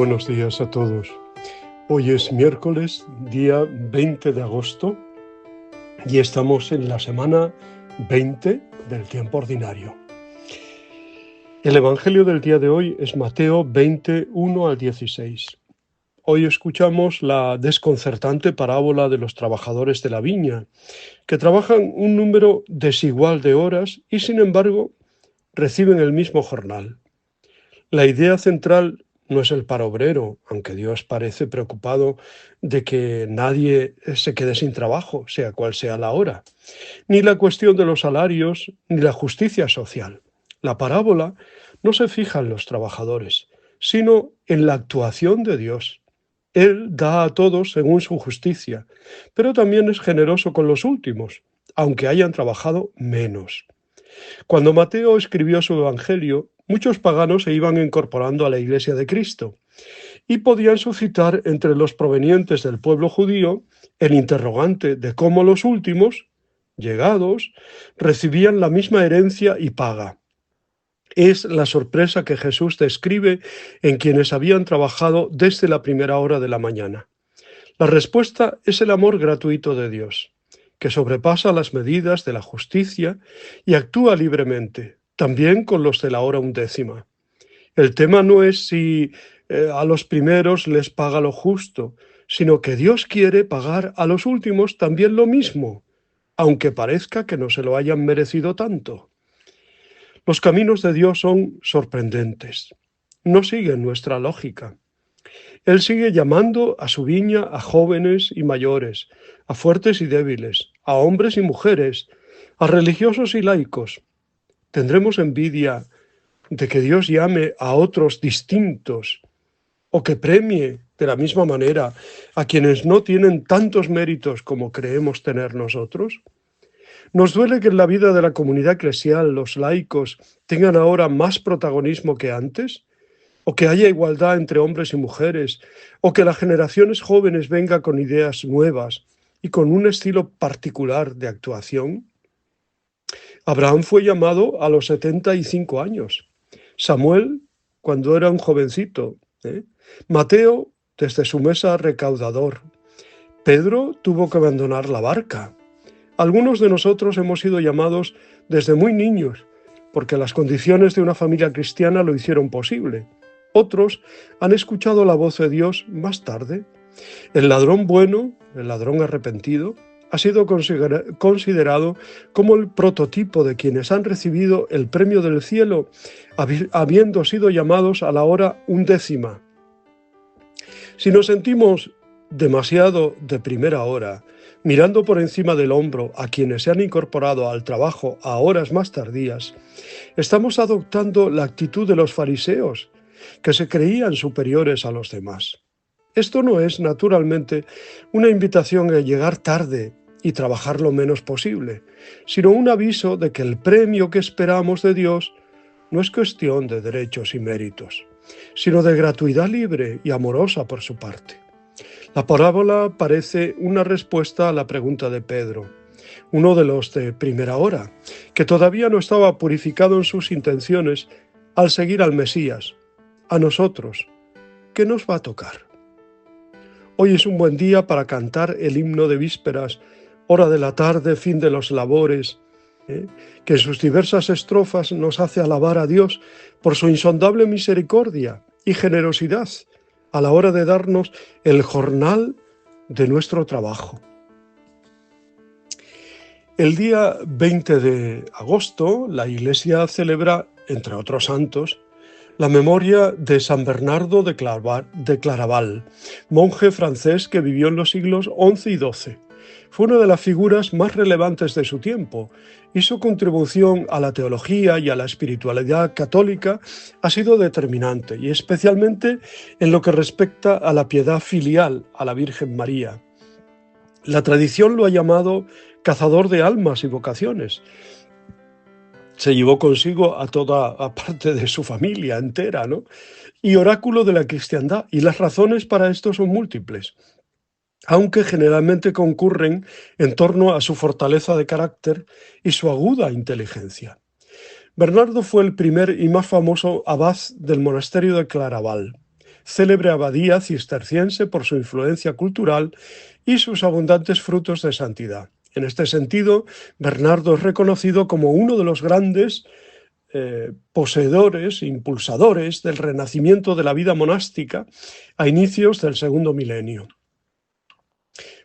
buenos días a todos. Hoy es miércoles, día 20 de agosto, y estamos en la semana 20 del tiempo ordinario. El Evangelio del día de hoy es Mateo 21 al 16. Hoy escuchamos la desconcertante parábola de los trabajadores de la viña, que trabajan un número desigual de horas y, sin embargo, reciben el mismo jornal. La idea central no es el paro obrero, aunque Dios parece preocupado de que nadie se quede sin trabajo, sea cual sea la hora, ni la cuestión de los salarios, ni la justicia social. La parábola no se fija en los trabajadores, sino en la actuación de Dios. Él da a todos según su justicia, pero también es generoso con los últimos, aunque hayan trabajado menos. Cuando Mateo escribió su Evangelio, muchos paganos se iban incorporando a la Iglesia de Cristo y podían suscitar entre los provenientes del pueblo judío el interrogante de cómo los últimos, llegados, recibían la misma herencia y paga. Es la sorpresa que Jesús describe en quienes habían trabajado desde la primera hora de la mañana. La respuesta es el amor gratuito de Dios, que sobrepasa las medidas de la justicia y actúa libremente, también con los de la hora undécima. El tema no es si a los primeros les paga lo justo, sino que Dios quiere pagar a los últimos también lo mismo, aunque parezca que no se lo hayan merecido tanto. Los caminos de Dios son sorprendentes. No siguen nuestra lógica. Él sigue llamando a su viña a jóvenes y mayores, a fuertes y débiles, a hombres y mujeres, a religiosos y laicos. ¿Tendremos envidia de que Dios llame a otros distintos o que premie de la misma manera a quienes no tienen tantos méritos como creemos tener nosotros? ¿Nos duele que en la vida de la comunidad eclesial los laicos tengan ahora más protagonismo que antes? ¿O que haya igualdad entre hombres y mujeres? ¿O que las generaciones jóvenes vengan con ideas nuevas y con un estilo particular de actuación? Abraham fue llamado a los 75 años. Samuel, cuando era un jovencito. Mateo, desde su mesa recaudador. Pedro tuvo que abandonar la barca. Algunos de nosotros hemos sido llamados desde muy niños, porque las condiciones de una familia cristiana lo hicieron posible. Otros han escuchado la voz de Dios más tarde. El ladrón bueno, el ladrón arrepentido, ha sido considerado como el prototipo de quienes han recibido el premio del cielo, habiendo sido llamados a la hora undécima. Si nos sentimos demasiado de primera hora, mirando por encima del hombro a quienes se han incorporado al trabajo a horas más tardías, estamos adoptando la actitud de los fariseos, que se creían superiores a los demás. Esto no es, naturalmente, una invitación a llegar tarde y trabajar lo menos posible, sino un aviso de que el premio que esperamos de Dios no es cuestión de derechos y méritos, sino de gratuidad libre y amorosa por su parte. La parábola parece una respuesta a la pregunta de Pedro, uno de los de primera hora, que todavía no estaba purificado en sus intenciones al seguir al Mesías. A nosotros, ¿qué nos va a tocar? Hoy es un buen día para cantar el himno de vísperas, hora de la tarde, fin de los labores, que en sus diversas estrofas nos hace alabar a Dios por su insondable misericordia y generosidad a la hora de darnos el jornal de nuestro trabajo. El día 20 de agosto, la Iglesia celebra, entre otros santos, la memoria de San Bernardo de Claraval, monje francés que vivió en los siglos XI y XII. Fue una de las figuras más relevantes de su tiempo y su contribución a la teología y a la espiritualidad católica ha sido determinante, y especialmente en lo que respecta a la piedad filial a la Virgen María. La tradición lo ha llamado cazador de almas y vocaciones. Se llevó consigo a toda parte de su familia entera, ¿no? Y oráculo de la cristiandad, y las razones para esto son múltiples, aunque generalmente concurren en torno a su fortaleza de carácter y su aguda inteligencia. Bernardo fue el primer y más famoso abad del monasterio de Claraval. célebre abadía cisterciense por su influencia cultural y sus abundantes frutos de santidad. En este sentido, Bernardo es reconocido como uno de los grandes poseedores, impulsadores del renacimiento de la vida monástica a inicios del segundo milenio.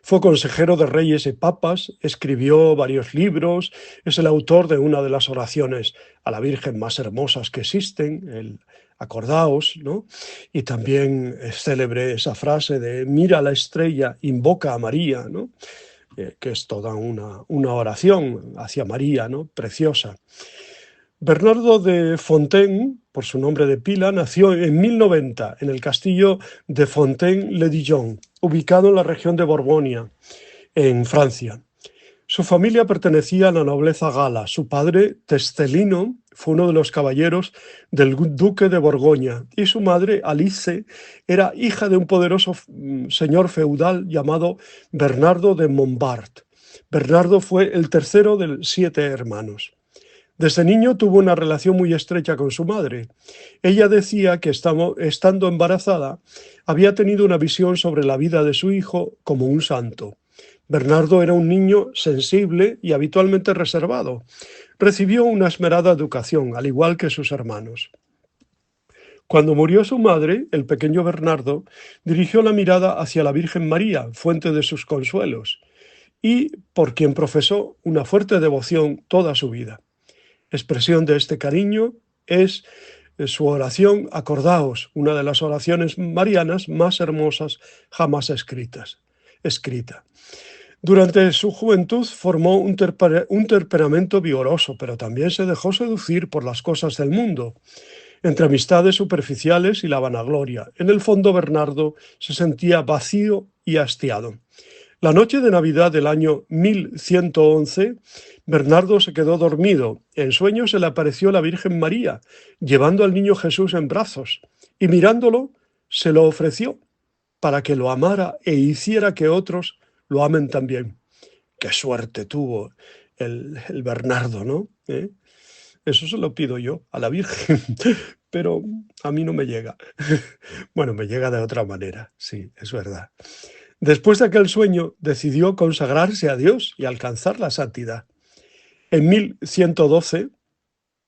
Fue consejero de reyes y papas, escribió varios libros, es el autor de una de las oraciones a la Virgen más hermosas que existen, el Acordaos, ¿no? Y también es célebre esa frase de mira la estrella, invoca a María, ¿no? Que es toda una oración hacia María, ¿no? Preciosa. Bernardo de Fontaine, por su nombre de pila, nació en 1090 en el castillo de Fontaine-le-Dijon, ubicado en la región de Borgoña, en Francia. Su familia pertenecía a la nobleza gala. Su padre, Tescelino, fue uno de los caballeros del duque de Borgoña, y su madre, Alice, era hija de un poderoso señor feudal llamado Bernardo de Montbard. Bernardo fue el tercero de 7 hermanos. Desde niño tuvo una relación muy estrecha con su madre. Ella decía que estando embarazada había tenido una visión sobre la vida de su hijo como un santo. Bernardo era un niño sensible y habitualmente reservado. Recibió una esmerada educación, al igual que sus hermanos. Cuando murió su madre, el pequeño Bernardo dirigió la mirada hacia la Virgen María, fuente de sus consuelos, y por quien profesó una fuerte devoción toda su vida. Expresión de este cariño es su oración Acordaos, una de las oraciones marianas más hermosas jamás escrita. Durante su juventud formó un temperamento vigoroso, pero también se dejó seducir por las cosas del mundo, entre amistades superficiales y la vanagloria. En el fondo, Bernardo se sentía vacío y hastiado. La noche de Navidad del año 1111, Bernardo se quedó dormido. En sueños se le apareció la Virgen María, llevando al niño Jesús en brazos, y mirándolo, se lo ofreció para que lo amara e hiciera que otros lo amen también. ¡Qué suerte tuvo el Bernardo!, ¿no? Eso se lo pido yo a la Virgen, pero a mí no me llega. Bueno, me llega de otra manera, sí, es verdad. Después de aquel sueño, decidió consagrarse a Dios y alcanzar la santidad. En 1112,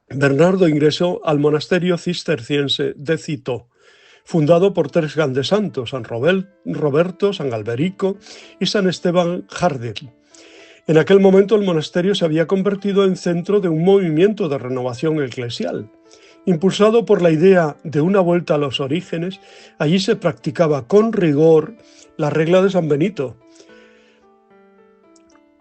Bernardo ingresó al monasterio cisterciense de Citeaux, fundado por 3 grandes santos, San Roberto, San Alberico y San Esteban Jardín. En aquel momento el monasterio se había convertido en centro de un movimiento de renovación eclesial. Impulsado por la idea de una vuelta a los orígenes, allí se practicaba con rigor la regla de San Benito.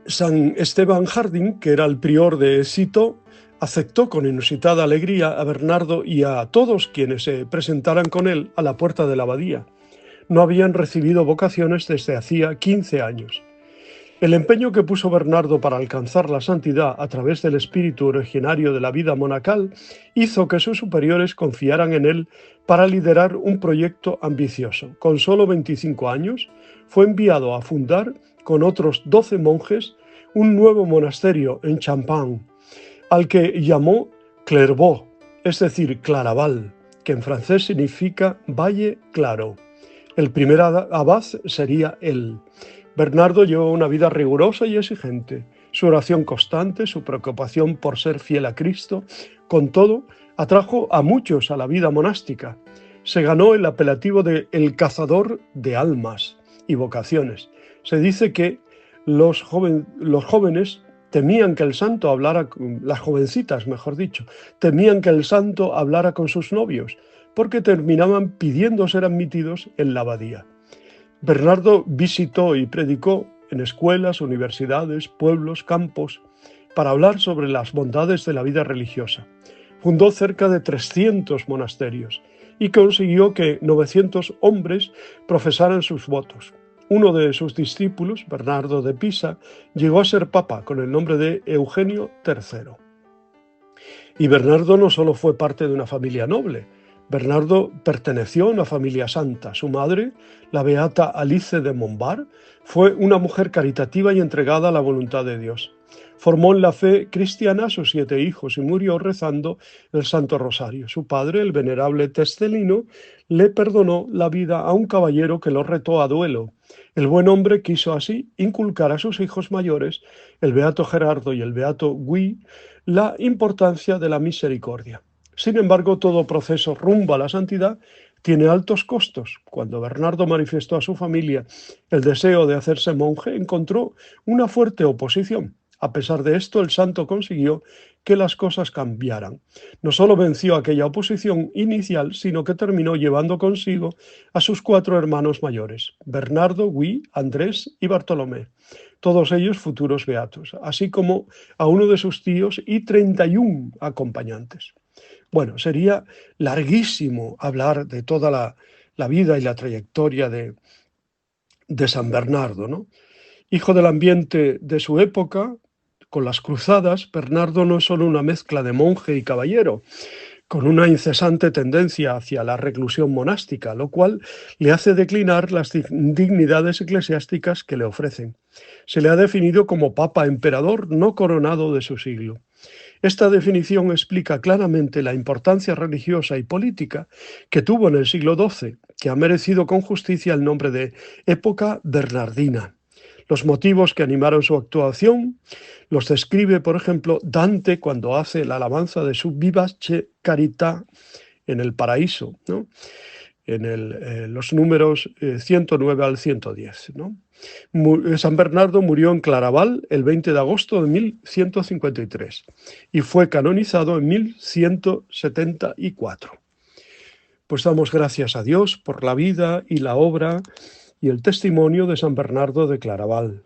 San Esteban Jardín, que era el prior de Citeaux, aceptó con inusitada alegría a Bernardo y a todos quienes se presentaran con él a la puerta de la abadía. No habían recibido vocaciones desde hacía 15 años. El empeño que puso Bernardo para alcanzar la santidad a través del espíritu originario de la vida monacal hizo que sus superiores confiaran en él para liderar un proyecto ambicioso. Con solo 25 años, fue enviado a fundar, con otros 12 monjes, un nuevo monasterio en Champagne, al que llamó Clairvaux, es decir, Claraval, que en francés significa Valle Claro. El primer abad sería él. Bernardo llevó una vida rigurosa y exigente. Su oración constante, su preocupación por ser fiel a Cristo, con todo, atrajo a muchos a la vida monástica. Se ganó el apelativo de el cazador de almas y vocaciones. Se dice que los jóvenes temían que el santo hablara, las jovencitas, mejor dicho, temían que el santo hablara con sus novios, porque terminaban pidiendo ser admitidos en la abadía. Bernardo visitó y predicó en escuelas, universidades, pueblos, campos, para hablar sobre las bondades de la vida religiosa. Fundó cerca de 300 monasterios y consiguió que 900 hombres profesaran sus votos. Uno de sus discípulos, Bernardo de Pisa, llegó a ser papa con el nombre de Eugenio III. Y Bernardo no solo fue parte de una familia noble. Bernardo perteneció a una familia santa. Su madre, la beata Alice de Montbard, fue una mujer caritativa y entregada a la voluntad de Dios. Formó en la fe cristiana a sus 7 hijos y murió rezando el Santo Rosario. Su padre, el venerable Tescelino, le perdonó la vida a un caballero que lo retó a duelo. El buen hombre quiso así inculcar a sus hijos mayores, el beato Gerardo y el beato Gui, la importancia de la misericordia. Sin embargo, todo proceso rumbo a la santidad tiene altos costos. Cuando Bernardo manifestó a su familia el deseo de hacerse monje, encontró una fuerte oposición. A pesar de esto, el santo consiguió que las cosas cambiaran. No solo venció aquella oposición inicial, sino que terminó llevando consigo a sus 4 hermanos mayores, Bernardo, Gui, Andrés y Bartolomé, todos ellos futuros beatos, así como a uno de sus tíos y 31 acompañantes. Bueno, sería larguísimo hablar de toda la vida y la trayectoria de San Bernardo, ¿no? Hijo del ambiente de su época, con las cruzadas, Bernardo no es solo una mezcla de monje y caballero, con una incesante tendencia hacia la reclusión monástica, lo cual le hace declinar las dignidades eclesiásticas que le ofrecen. Se le ha definido como papa emperador no coronado de su siglo. Esta definición explica claramente la importancia religiosa y política que tuvo en el siglo XII, que ha merecido con justicia el nombre de época bernardina. Los motivos que animaron su actuación los describe, por ejemplo, Dante cuando hace la alabanza de su Vivace Carità en el Paraíso, ¿no? En los números 109 al 110, ¿no? San Bernardo murió en Claraval el 20 de agosto de 1153 y fue canonizado en 1174. Pues damos gracias a Dios por la vida y la obra y el testimonio de San Bernardo de Claraval.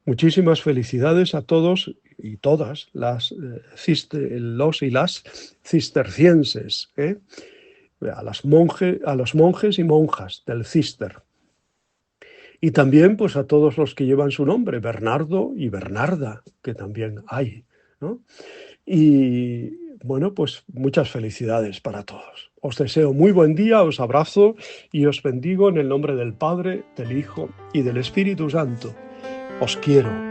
Muchísimas felicidades a todos y todas los y las cistercienses, a los monjes y monjas del Cister. Y también pues a todos los que llevan su nombre, Bernardo y Bernarda, que también hay, ¿no? Y bueno, pues muchas felicidades para todos. Os deseo muy buen día, os abrazo y os bendigo en el nombre del Padre, del Hijo y del Espíritu Santo. Os quiero.